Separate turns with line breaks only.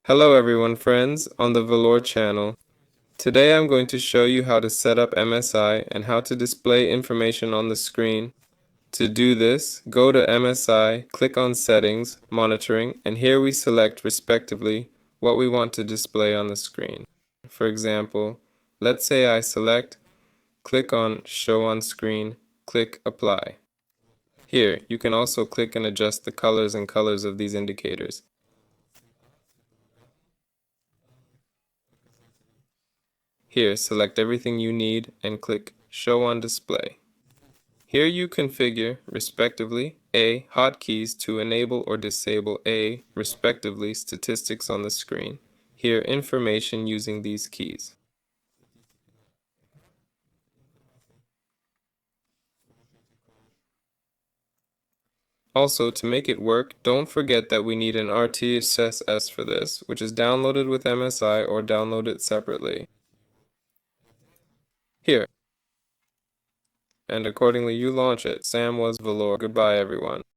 Hello everyone friends on the Velour channel. Today I'm going to show you how to set up MSI and how to display information on the screen. To do this, go to MSI, click on Settings, Monitoring, and here we select respectively what we want to display on the screen. For example, let's say I select, click on Show on Screen, click Apply. Here, you can also click and adjust the colors and colors of these indicators. Here, select everything you need and click Show on Display. Here you configure, respectively, A. Hotkeys to enable or disable A. Respectively, statistics on the screen. Here, information using these keys. Also, to make it work, don't forget that we need an RTSS for this, which is downloaded with MSI or download it separately. Here. And accordingly you launch it. Sam was Velour. Goodbye everyone.